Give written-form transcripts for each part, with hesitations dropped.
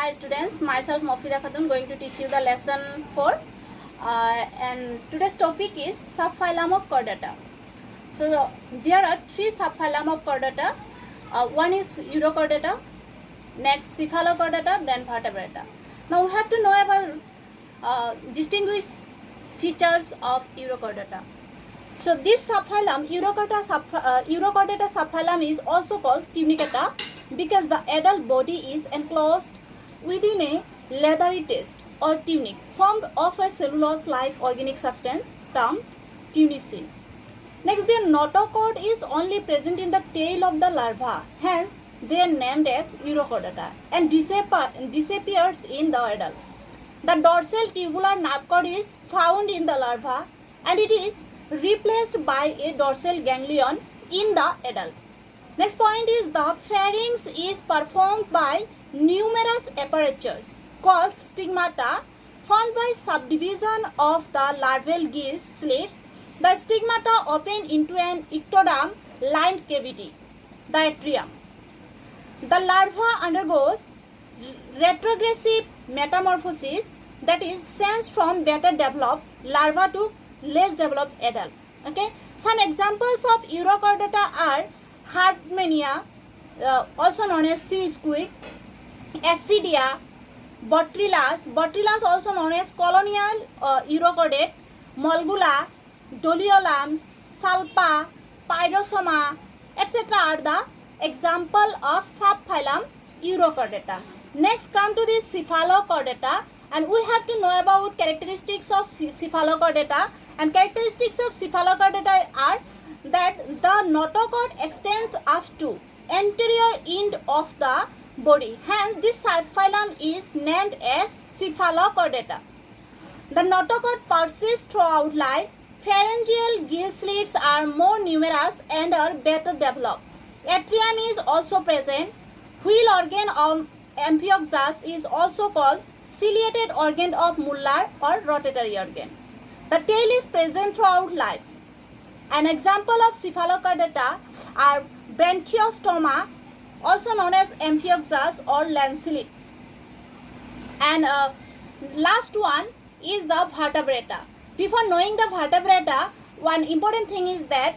Hi students, myself Mofida Khatun going to teach you the lesson 4 and today's topic is subphylum of Chordata. So there are three subphylum of Chordata. One is Urochordata, next Cephalochordata, then Vertebrata. Now we have to know about distinguished features of Urochordata. So this subphylum, Urochordata subphylum is also called Tunicata because the adult body is enclosed within a leathery test or tunic formed of a cellulose-like organic substance termed tunicin. Next, their notochord is only present in the tail of the larva, hence they are named as Urochordata and disappears in the adult. The dorsal tubular nerve cord is found in the larva and it is replaced by a dorsal ganglion in the adult. Next point is the pharynx is performed by numerous apertures called stigmata formed by subdivision of the larval gill slits. The stigmata open into an ectoderm lined cavity, the atrium. The larva undergoes retrogressive metamorphosis, that is change from better developed larva to less developed adult. Okay, some examples of Urochordata are Hartmannia, also known as sea squid, Ascidia, Botrylas also known as colonial Urochordate, Molgula, Doliolum, Salpa, Pyrosoma, etc. are the example of subphylum Urochordata. Next come to this Cephalochordata, and we have to know about characteristics of Cephalochordata. And characteristics of Cephalochordata are that the notochord extends up to anterior end of the body. Hence, this subphylum is named as Cephalochordata. The notochord persists throughout life. Pharyngeal gill slits are more numerous and are better developed. Atrium is also present. Wheel organ of Amphioxus is also called ciliated organ of Muller or rotatory organ. The tail is present throughout life. An example of Cephalochordata are Branchiostoma, also known as Amphioxus or Lancelet. And last one is the Vertebrata. Before knowing the Vertebrata, one important thing is that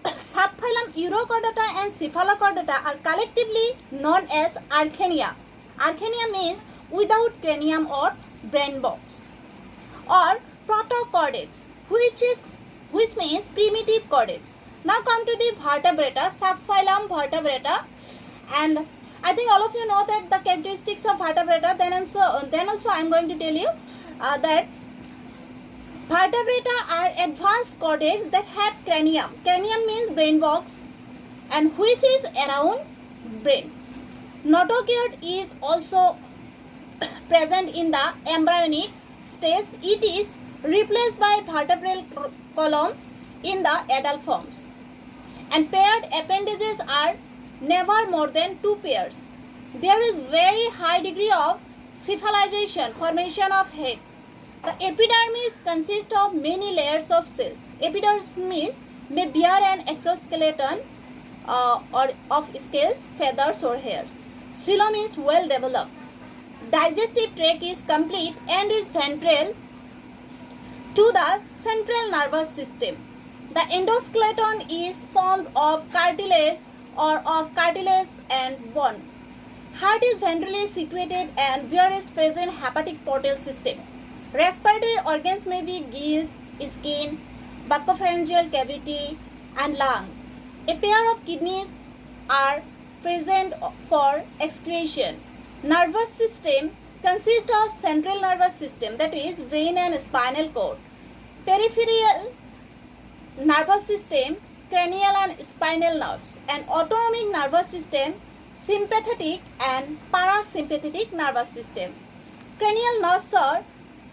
subphylum Urochordata and Cephalochordata are collectively known as Archaea. Archaea means without cranium or brain box, or protochordates, which means primitive chordates. Now come to the Vertebrata, subphylum Vertebrata, and I think all of you know that the characteristics of Vertebrata. Then also I am going to tell you that Vertebrata are advanced chordates that have cranium. Cranium means brain box, and which is around brain. Notochord is also present in the embryonic stage. It is replaced by vertebral column in the adult forms. And paired appendages are never more than 2 pairs. There is very high degree of cephalization, formation of head. The epidermis consists of many layers of cells. Epidermis may bear an exoskeleton or of scales, feathers or hairs. Xylem is well developed. Digestive tract is complete and is ventral to the central nervous system. The endoskeleton is formed of cartilage or of cartilage and bone. Heart is ventrally situated and there is present hepatic portal system. Respiratory organs may be gills, skin, buccopharyngeal cavity and lungs. A pair of kidneys are present for excretion. Nervous system consists of central nervous system, that is brain and spinal cord, peripheral nervous system, cranial and spinal nerves, and autonomic nervous system, sympathetic and parasympathetic nervous system. Cranial nerves are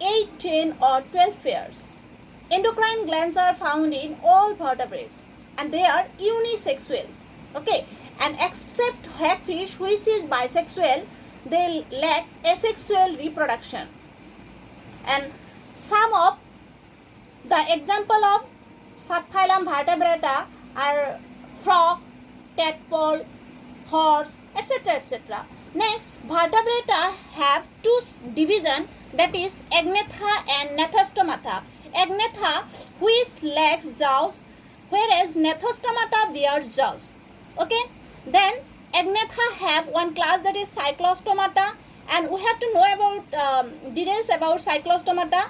8, 10 or 12 pairs. Endocrine glands are found in all vertebrates and they are unisexual. Okay, and except hagfish, which is bisexual, they lack asexual reproduction. And some of the example of subphylum Vertebrata are frog, tadpole, horse, etc. etc. Next, vertebrata have two divisions, that is agnatha and gnathostomata. Agnatha, which lacks jaws, whereas gnathostomata bears jaws. Okay. Then agnatha have one class, that is cyclostomata, and we have to know about details about cyclostomata.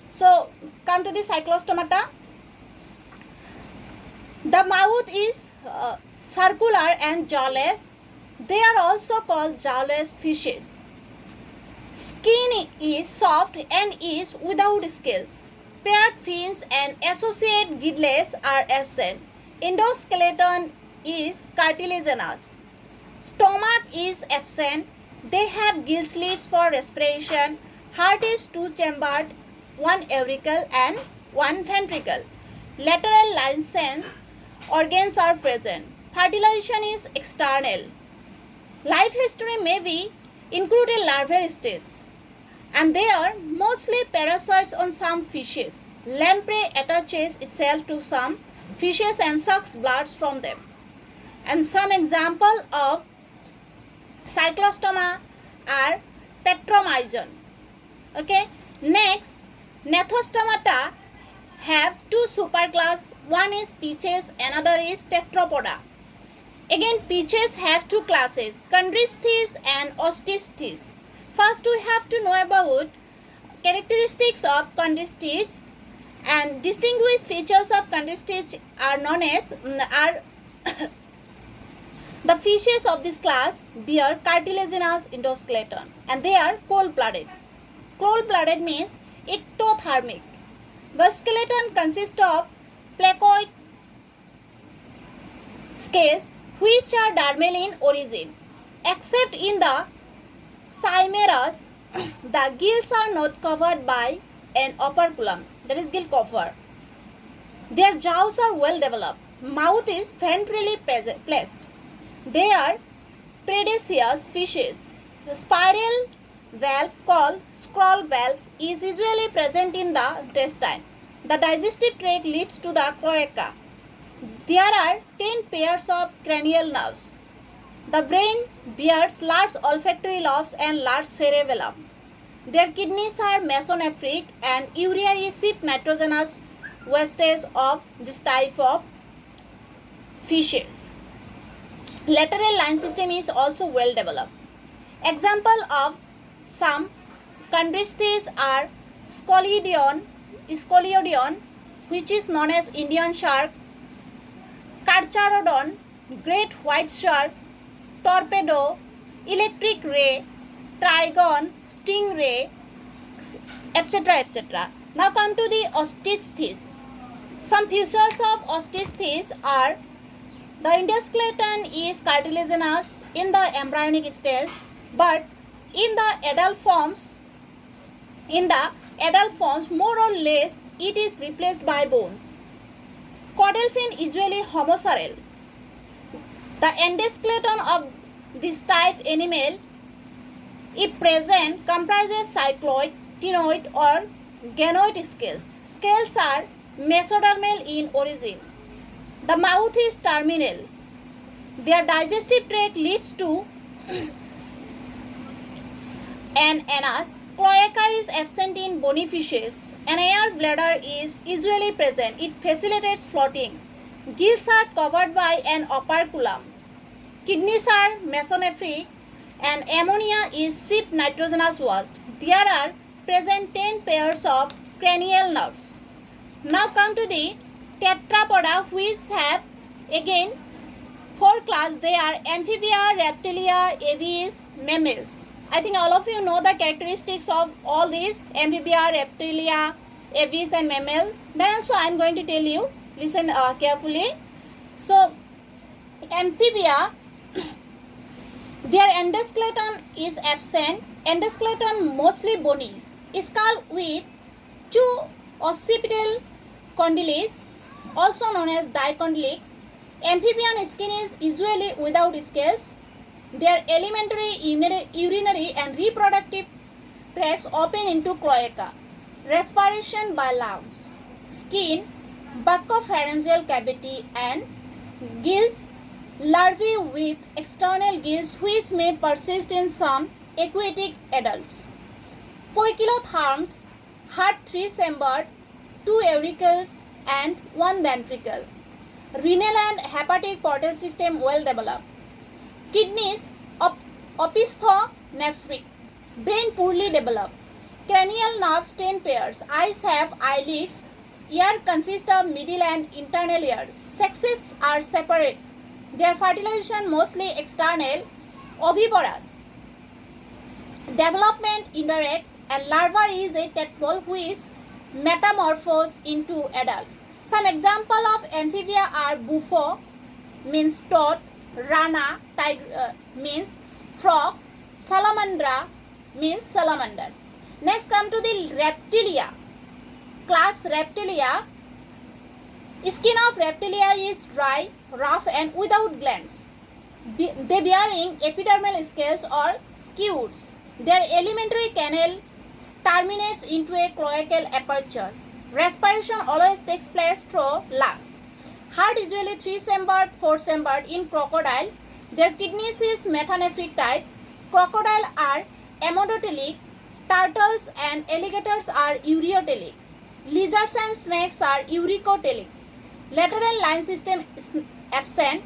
So come to the cyclostomata. The mouth is circular and jawless. They are also called jawless fishes. Skin is soft and is without scales. Paired fins and associated gills are absent. Endoskeleton is cartilaginous. Stomach is absent. They have gill slits for respiration. Heart is two-chambered, one auricle and one ventricle. Lateral license organs are present. Fertilization is external. Life history may be included larval stage, and they are mostly parasites on some fishes. Lamprey attaches itself to some fishes and sucks blood from them. And some example of cyclostoma are Petromyzon. Okay. Next, gnathostomata have two superclass. One is Pitches, another is Tetrapoda. Again, Pitches have two classes, Chondrichthyes and Ostisthyes. First, we have to know about characteristics of Chondrichthyes, and distinguished features of Chondrichthyes are known as the fishes of this class bear cartilaginous endoskeleton, and they are cold-blooded. Cold-blooded means ectothermic. The skeleton consists of placoid scales which are dermal in origin. Except in the Chimeras, the gills are not covered by an operculum, that is gill cover. Their jaws are well developed. Mouth is ventrally placed. They are predaceous fishes. The spiral valve called scroll valve is usually present in the intestine. The digestive tract leads to the cloaca. There are 10 pairs of cranial nerves. The brain bears large olfactory lobes and large cerebellum. Their kidneys are mesonephric, and urea is cheap nitrogenous wastage of this type of fishes. Lateral line system is also well developed. Example of some Chondrichthyes are Scolidion, which is known as Indian shark, Carcharodon, great white shark, torpedo, electric ray, trigon, stingray, etc. etc. Now come to the Ostisthyes. Some features of Ostisthyes are the endoskeleton is cartilaginous in the embryonic stage, but in the adult forms, more or less it is replaced by bones. Caudal fin usually homoceral. The endoskeleton of this type animal, if present, comprises cycloid, ctenoid or ganoid scales. Scales are mesodermal in origin. The mouth is terminal. Their digestive tract leads to an anus. Cloaca is absent in bony fishes. An air bladder is usually present. It facilitates floating. Gills are covered by an operculum. Kidneys are mesonephric, and ammonia is cheap nitrogenous waste. There are present 10 pairs of cranial nerves. Now come to the tetrapoda, which have again 4 classes. They are amphibia, reptilia, aves, mammals. I think all of you know the characteristics of all these amphibia, reptilia, aves and mammal. Then also I am going to tell you. Listen carefully. So amphibia, their endoskeleton is absent. Endoskeleton mostly bony. Skull with 2 occipital condyles, also known as dicondylic. Amphibian skin is usually without scales. Their alimentary, urinary and reproductive tracts open into cloaca. Respiration by lungs. Skin, buccopharyngeal cavity and gills larvae with external gills which may persist in some aquatic adults. Poikilotherms had 3 chambers, 2 auricles and 1 ventricle. Renal and hepatic portal system well developed. Kidneys opisthonephric. Brain poorly developed. Cranial nerves 10 pairs. Eyes have eyelids. Ear consists of middle and internal ears. Sexes are separate. Their fertilization mostly external, oviparous. Development indirect, and larva is a tadpole which metamorphosed into adult. Some example of amphibia are bufo, means toad, rana, means frog, salamandra, means salamander. Next come to the reptilia. Class Reptilia. Skin of reptilia is dry, rough and without glands. They bearing epidermal scales or scutes. Their alimentary canal terminates into a cloacal aperture. Respiration always takes place through lungs. Heart usually 3-chambered, 4-chambered in crocodile. Their kidneys is metanephric type. Crocodile are amodotelic. Turtles and alligators are ureotelic. Lizards and snakes are uricotelic. Lateral line system is absent.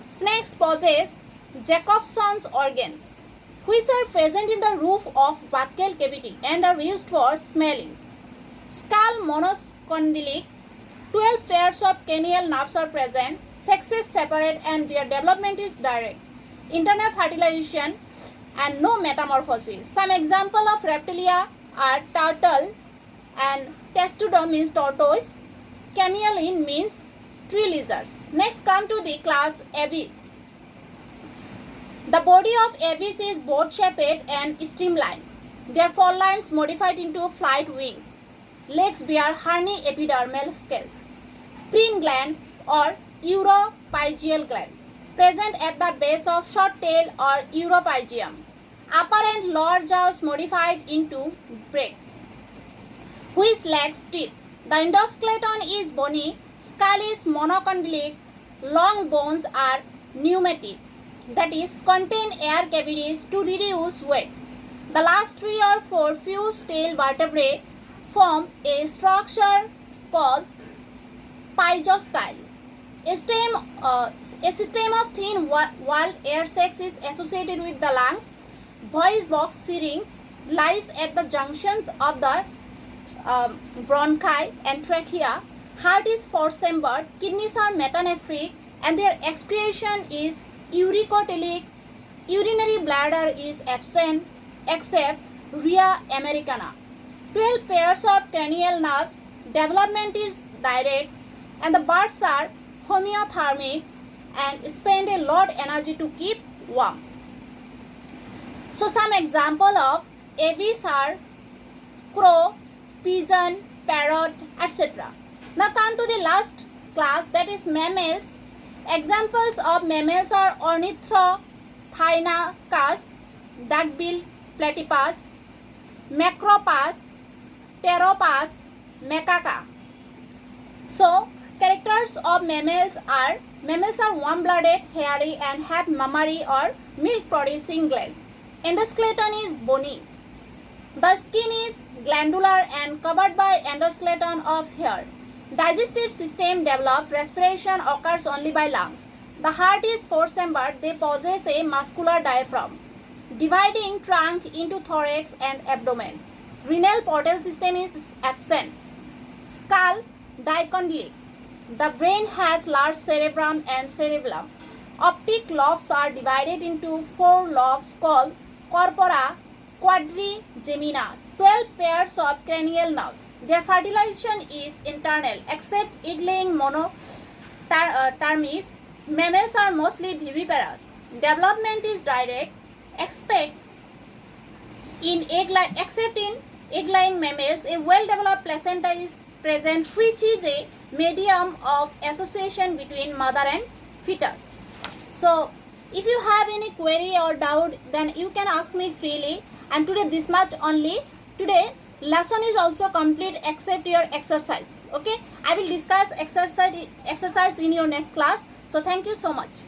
Snakes possess Jacobson's organs, which are present in the roof of buccal cavity and are used for smelling. Skull monocondylic. 12 pairs of cranial nerves are present. Sexes separate and their development is direct. Internal fertilization and no metamorphosis. Some example of reptilia are turtle and testudo means tortoise. Chameleon means tree lizards. Next come to the class Aves. The body of Aves is boat-shaped and streamlined. Their forelimbs modified into flight wings. Legs bear horny epidermal scales. Preen gland or uropygial gland present at the base of short tail or uropygium. Upper and lower jaws modified into braid, which lacks teeth. The endoskeleton is bony, skull is monocondylic, long bones are pneumatic, that is, contain air cavities to reduce weight. The last 3 or 4 fused tail vertebrae form a structure called pygostyle. A system of thin walled air sacs is associated with the lungs. Voice box syrinx lies at the junctions of the bronchi and trachea. Heart is 4-chambered. Kidneys are metanephric and their excretion is uricotelic. Urinary bladder is absent except Rhea americana. 12 pairs of cranial nerves. Development is direct and the birds are homeothermics and spend a lot energy to keep warm. So some example of aves are crow, pigeon, parrot, etc. Now come to the last class, that is mammals. Examples of mammals are Ornithothyinacus, duckbill platypus, Macropus, Pteropus, Macaca. So characters of mammals are warm-blooded, hairy and have mammary or milk-producing gland. Endoskeleton is bony. The skin is glandular and covered by endoskeleton of hair. Digestive system developed. Respiration occurs only by lungs. The heart is 4-chambered. They possess a muscular diaphragm, dividing trunk into thorax and abdomen. Renal portal system is absent. Skull dicondylic. The brain has large cerebrum and cerebellum. Optic lobes are divided into 4 lobes called corpora quadrigemina. 12 pairs of cranial nerves. Their fertilization is internal except egg-laying monotermes. Mammals are mostly viviparous. Development is direct except in egg-laying mammals. A well-developed placenta is present, which is a medium of association between mother and fetus. So if you have any query or doubt, then you can ask me freely. And today this much only. Today lesson is also complete except your exercise. Okay, I will discuss exercise in your next class. So thank you so much.